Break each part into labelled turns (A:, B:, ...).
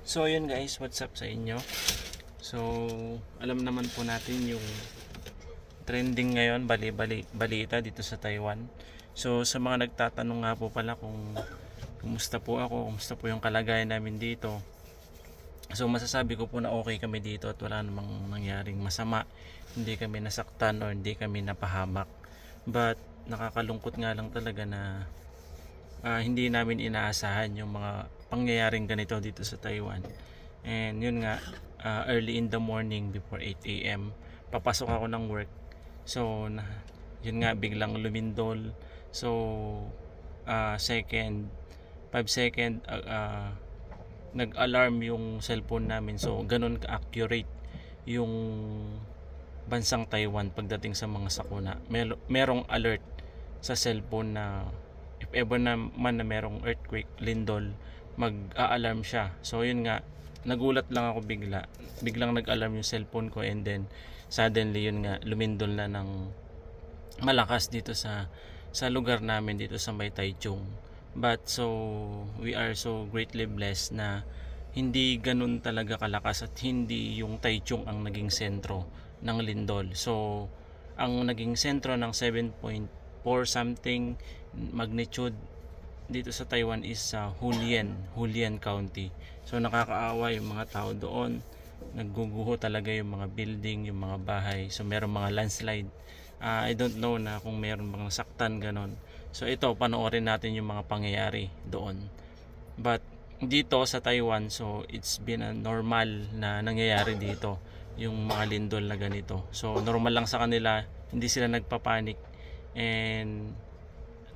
A: So yun guys, what's up sa inyo? So alam naman po natin yung trending ngayon, balita dito sa Taiwan. So sa mga nagtatanong nga po pala kung kumusta po ako, kumusta po yung kalagayan namin dito. So masasabi ko po na okay kami dito at wala namang nangyaring masama. Hindi kami nasaktan or hindi kami napahamak. But nakakalungkot nga lang talaga na hindi namin inaasahan yung mga pangyayaring ganito dito sa Taiwan. And yun nga, early in the morning before 8 AM papasok ako ng work. So yun nga, biglang lumindol. So 5 second nag-alarm yung cellphone namin. So ganun ka-accurate yung bansang Taiwan pagdating sa mga sakuna. Merong alert sa cellphone na if ever naman na merong earthquake, lindol, mag-a-alarm siya. So yun nga, nagulat lang ako biglang nag-alarm yung cellphone ko, and then suddenly yun nga, lumindol na ng malakas dito sa lugar namin dito sa may Taichung. But so we are so greatly blessed na hindi ganun talaga kalakas at hindi yung Taichung ang naging sentro ng lindol. So ang naging sentro ng 7.4 something magnitude dito sa Taiwan is Hualien County. So nakakaawa yung mga tao doon. Nagguguho talaga yung mga building, yung mga bahay. So meron mga landslide. I don't know na kung meron bang nasaktan ganon. So ito, panoorin natin yung mga pangyayari doon. But dito sa Taiwan, so it's been a normal na nangyayari dito yung mga lindol na ganito. So normal lang sa kanila, hindi sila nagpapanik, and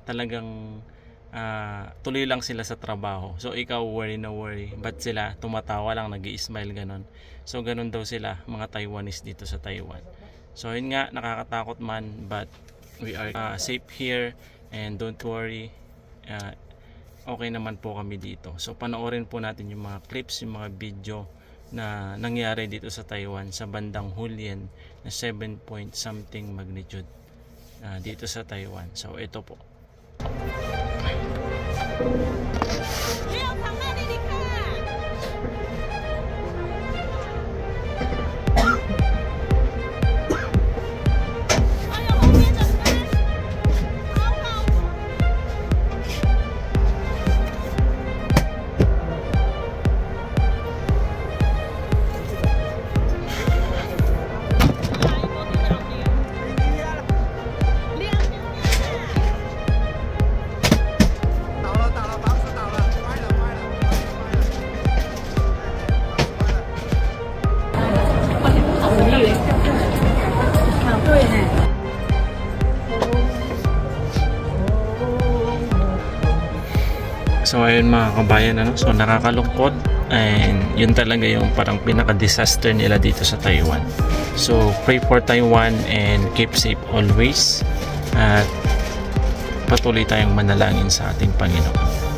A: talagang tuloy lang sila sa trabaho. So ikaw worry na worry, but sila tumatawa lang, nag-i-smile ganon. So ganon daw sila mga Taiwanese dito sa Taiwan. So yun nga, nakakatakot man, but we are safe here, and don't worry, okay naman po kami dito. So panoorin po natin yung mga clips, yung mga video na nangyari dito sa Taiwan sa bandang Hualien na 7 point something magnitude dito sa Taiwan. So ito po. So ayun mga kabayan, so nakakalungkot, and yun talaga yung parang pinaka-disaster nila dito sa Taiwan. So pray for Taiwan and keep safe always, at patuloy tayong manalangin sa ating Panginoon.